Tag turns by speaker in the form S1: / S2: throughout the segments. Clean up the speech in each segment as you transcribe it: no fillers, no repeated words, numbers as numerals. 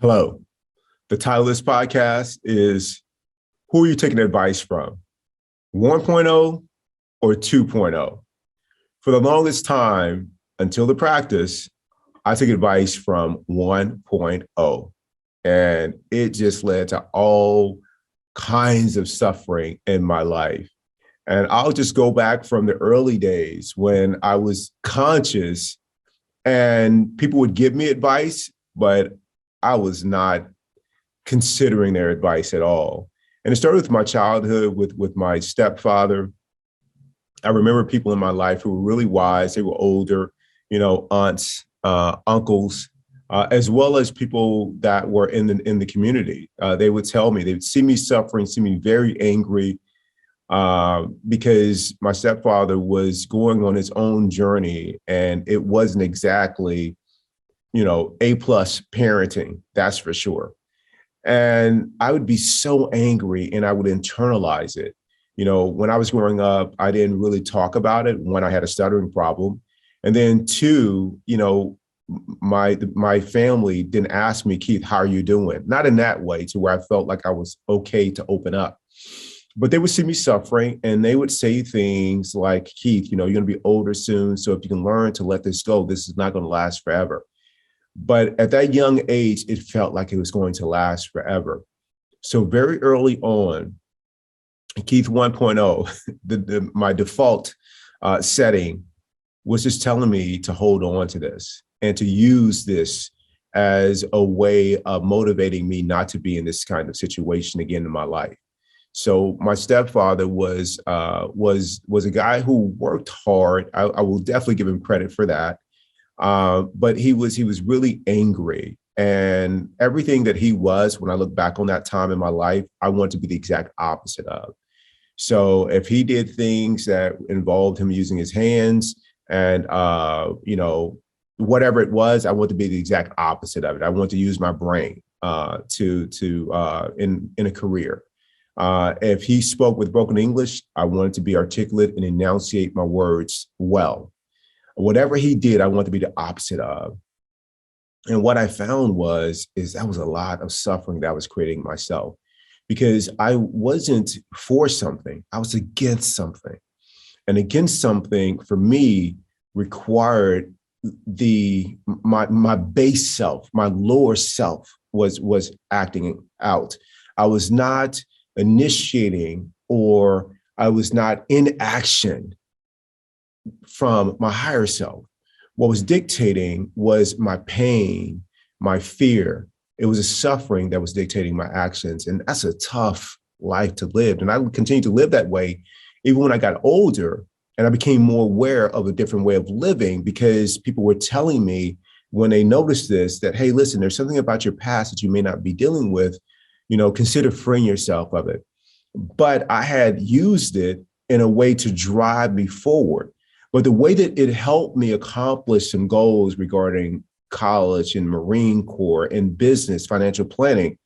S1: Hello. The title of this podcast is Who Are You Taking Advice From? 1.0 or 2.0? For the longest time, until the practice, I took advice from 1.0. And it just led to all kinds of suffering in my life. And I'll just go back from the early days when I was conscious and people would give me advice, but I was not considering their advice at all. And it started with my childhood with my stepfather. I remember people in my life who were really wise. They were older, aunts, uncles, as well as people that were in the community. They would tell me, they would see me suffering, see me very angry, because my stepfather was going on his own journey, and it wasn't exactly, A+ parenting, that's for sure. And I would be so angry and I would internalize it. When I was growing up, I didn't really talk about it when I had a stuttering problem. And then two, my family didn't ask me, Keith, how are you doing? Not in that way to where I felt like I was okay to open up. But they would see me suffering and they would say things like, Keith, you're going to be older soon. So if you can learn to let this go, this is not going to last forever. But at that young age, it felt like it was going to last forever. So very early on, Keith 1.0, my default setting was just telling me to hold on to this and to use this as a way of motivating me not to be in this kind of situation again in my life. So my stepfather was a guy who worked hard. I will definitely give him credit for that. But he was really angry, and everything that he was, when I look back on that time in my life, I want to be the exact opposite of. So if he did things that involved him using his hands and, whatever it was, I want to be the exact opposite of it. I want to use my brain in a career. If he spoke with broken English, I wanted to be articulate and enunciate my words well. Whatever he did, I want to be the opposite of. And what I found is that was a lot of suffering that I was creating myself, because I wasn't for something, I was against something. And against something for me required my base self, my lower self was acting out. I was not initiating, or I was not in action from my higher self. What was dictating was my pain, my fear. It was a suffering that was dictating my actions. And that's a tough life to live. And I would continue to live that way even when I got older and I became more aware of a different way of living, because people were telling me when they noticed this that, hey, listen, there's something about your past that you may not be dealing with, consider freeing yourself of it. But I had used it in a way to drive me forward. But the way that it helped me accomplish some goals regarding college and Marine Corps and business, financial planning,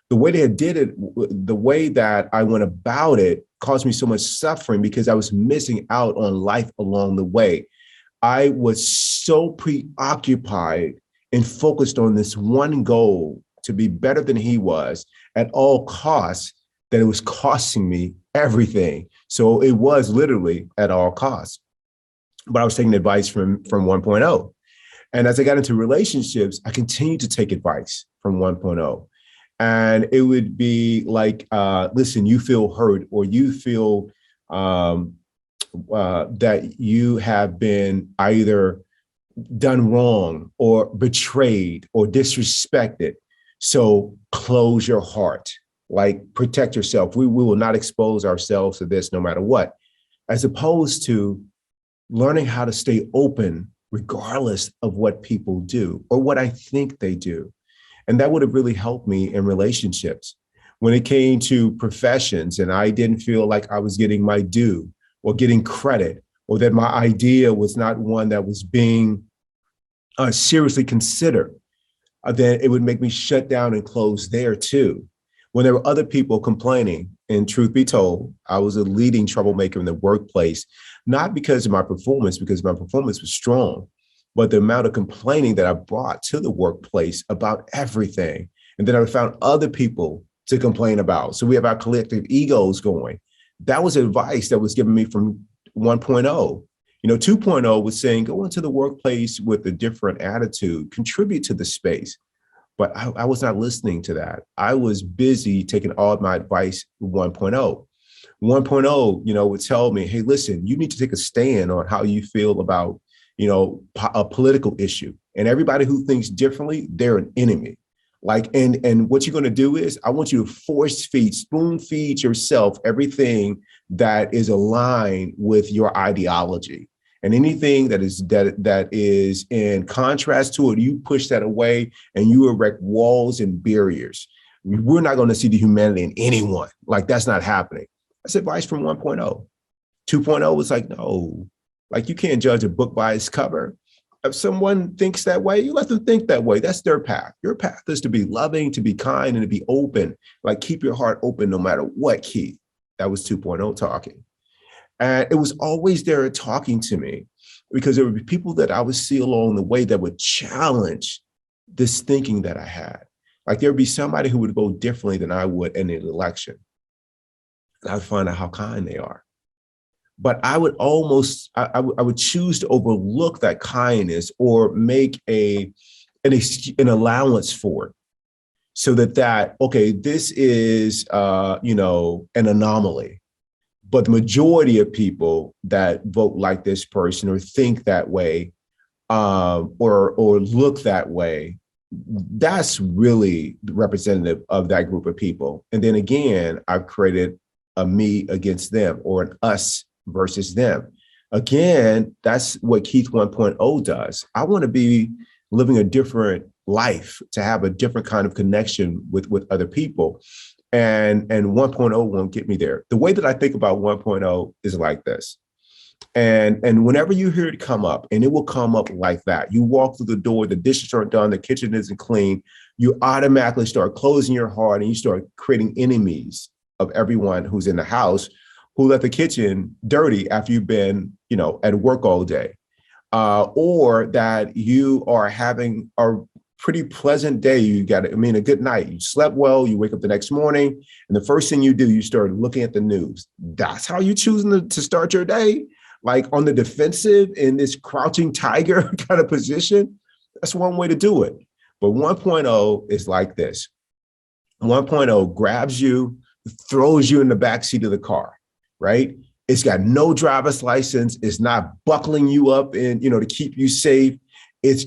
S1: the way they did it, the way that I went about it caused me so much suffering because I was missing out on life along the way. I was so preoccupied and focused on this one goal to be better than he was at all costs that it was costing me everything. So it was literally at all costs. But I was taking advice from 1.0. And as I got into relationships, I continued to take advice from 1.0. And it would be like, listen, you feel hurt, or you feel that you have been either done wrong or betrayed or disrespected. So close your heart, like protect yourself. We will not expose ourselves to this no matter what, as opposed to learning how to stay open regardless of what people do or what I think they do. And that would have really helped me in relationships. When it came to professions and I didn't feel like I was getting my due or getting credit, or that my idea was not one that was being seriously considered, then it would make me shut down and close there too. When there were other people complaining, and truth be told, I was a leading troublemaker in the workplace, not because of my performance, because my performance was strong, but the amount of complaining that I brought to the workplace about everything. And then I found other people to complain about. So we have our collective egos going. That was advice that was given me from 1.0. 2.0 was saying, go into the workplace with a different attitude, contribute to the space. But I was not listening to that. I was busy taking all of my advice 1.0. 1.0, would tell me, hey, listen, you need to take a stand on how you feel about, a political issue. And everybody who thinks differently, they're an enemy. And what you're going to do is I want you to spoon feed yourself everything that is aligned with your ideology. And anything that is in contrast to it, you push that away and you erect walls and barriers. We're not going to see the humanity in anyone. That's not happening. That's advice from 1.0. 2.0 was like, no, you can't judge a book by its cover. If someone thinks that way, you let them think that way. That's their path. Your path is to be loving, to be kind, and to be open. Keep your heart open no matter what, Keith. That was 2.0 talking. And it was always there talking to me because there would be people that I would see along the way that would challenge this thinking that I had. There would be somebody who would vote differently than I would in an election. And I would find out how kind they are. But I would I would choose to overlook that kindness or make an allowance for it. So okay, this is, an anomaly. But the majority of people that vote like this person or think that way or look that way, that's really representative of that group of people. And then again, I've created a me against them or an us versus them. Again, that's what Keith 1.0 does. I want to be living a different life, to have a different kind of connection with other people. And 1.0 won't get me there. The way that I think about 1.0 is like this. And whenever you hear it come up, and it will come up like that, you walk through the door, the dishes aren't done, the kitchen isn't clean, you automatically start closing your heart and you start creating enemies of everyone who's in the house who left the kitchen dirty after you've been, at work all day. Or that you are having a pretty pleasant day. You got, a good night. You slept well, you wake up the next morning, and the first thing you do, you start looking at the news. That's how you're choosing to start your day? On the defensive in this crouching tiger kind of position? That's one way to do it. But 1.0 is like this. 1.0 grabs you, throws you in the backseat of the car, right? It's got no driver's license. It's not buckling you up and, to keep you safe. It's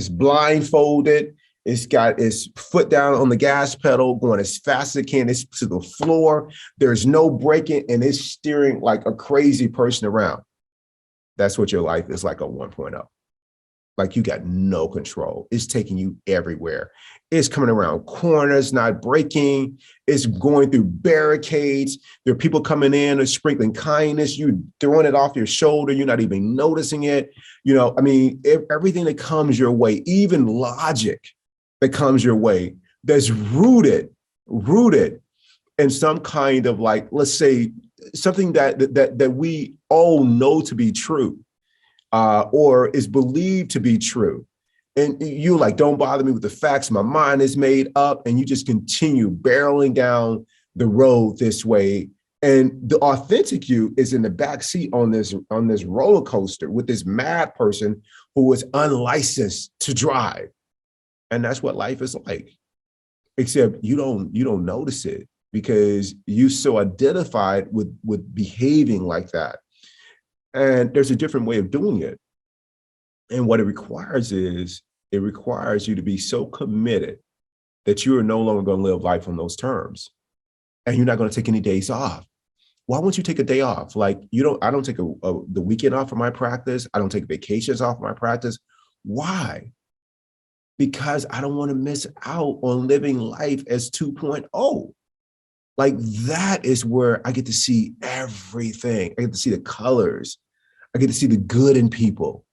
S1: blindfolded. It's got its foot down on the gas pedal, going as fast as it can. It's to the floor. There's no braking, and it's steering like a crazy person around. That's what your life is like on 1.0. You got no control. It's taking you everywhere. It's coming around corners, not braking. It's going through barricades. There are people coming in and sprinkling kindness. You throwing it off your shoulder. You're not even noticing it. Everything that comes your way, even logic that comes your way, that's rooted in some kind of let's say something that we all know to be true. Or is believed to be true. And you don't bother me with the facts. My mind is made up, and you just continue barreling down the road this way. And the authentic you is in the backseat on this roller coaster with this mad person who is unlicensed to drive. And that's what life is like. Except you don't notice it because you're so identified with behaving like that. And there's a different way of doing it. And what it requires is, it requires you to be so committed that you are no longer going to live life on those terms. And you're not going to take any days off. Why won't you take a day off? I don't take the weekend off of my practice. I don't take vacations off of my practice. Why? Because I don't want to miss out on living life as 2.0. That is where I get to see everything. I get to see the colors. I get to see the good in people.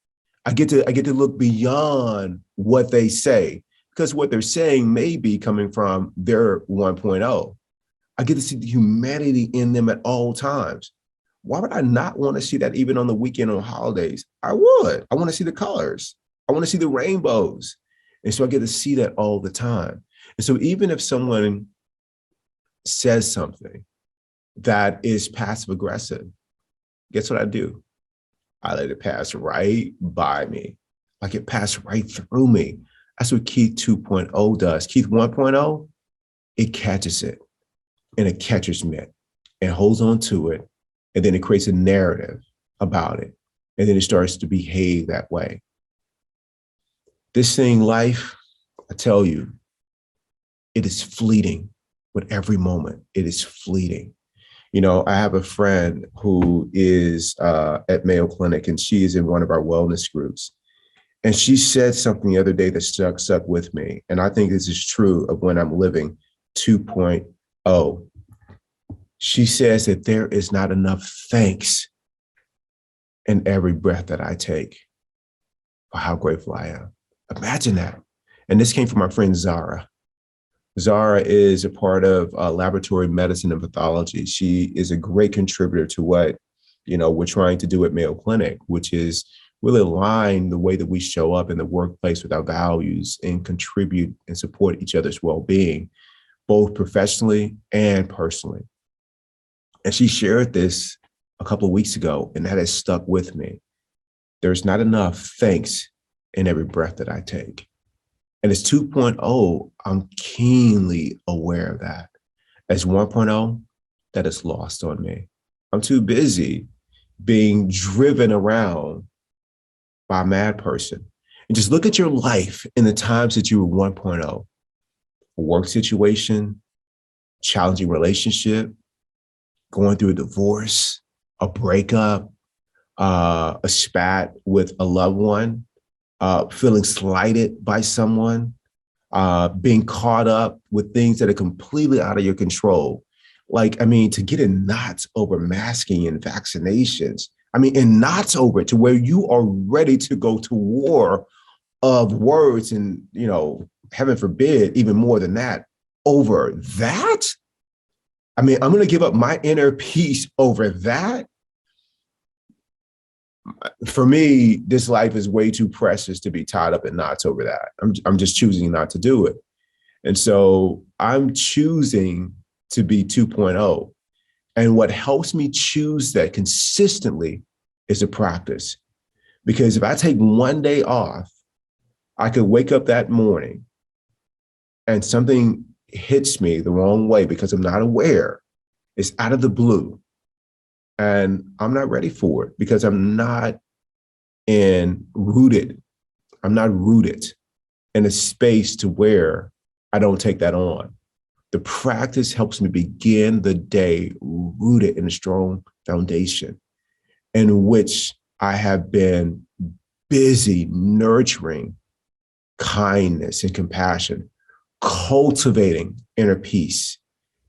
S1: I get to look beyond what they say, because what they're saying may be coming from their 1.0. I get to see the humanity in them at all times. Why would I not want to see that even on the weekend or holidays? I would. I want to see the colors. I want to see the rainbows. And so I get to see that all the time. And so even if someone says something that is passive aggressive, guess what I do? I let it pass right by me. Like it passed right through me. That's what Keith 2.0 does. Keith 1.0, it catches it in a catcher's mitt and holds on to it. And then it creates a narrative about it. And then it starts to behave that way. This thing, life, I tell you, it is fleeting with every moment. It is fleeting. You know, I have a friend who is at Mayo Clinic, and she is in one of our wellness groups. And she said something the other day that stuck with me. And I think this is true of when I'm living 2.0. She says that there is not enough thanks in every breath that I take for how grateful I am. Imagine that. And this came from my friend Zara. Zara is a part of laboratory medicine and pathology. She is a great contributor to what, we're trying to do at Mayo Clinic, which is really align the way that we show up in the workplace with our values and contribute and support each other's well-being, both professionally and personally. And she shared this a couple of weeks ago, and that has stuck with me. There's not enough thanks in every breath that I take. And as 2.0, I'm keenly aware of that. As 1.0, that is lost on me. I'm too busy being driven around by a mad person. And just look at your life in the times that you were 1.0. A work situation, challenging relationship, going through a divorce, a breakup, a spat with a loved one, feeling slighted by someone, being caught up with things that are completely out of your control. To get in knots over masking and vaccinations. In knots over it to where you are ready to go to war of words and, heaven forbid, even more than that, over that. I'm going to give up my inner peace over that. For me, this life is way too precious to be tied up in knots over that. I'm just choosing not to do it. And so I'm choosing to be 2.0. And what helps me choose that consistently is a practice. Because if I take one day off, I could wake up that morning and something hits me the wrong way because I'm not aware. It's out of the blue. And I'm not ready for it because I'm not rooted in a space to where I don't take that on. The practice helps me begin the day rooted in a strong foundation in which I have been busy nurturing kindness and compassion, cultivating inner peace.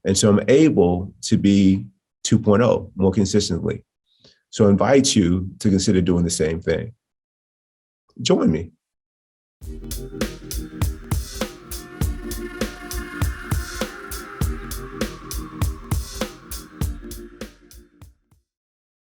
S1: And so I'm able to be 2.0 more consistently. So I invite you to consider doing the same thing. Join me.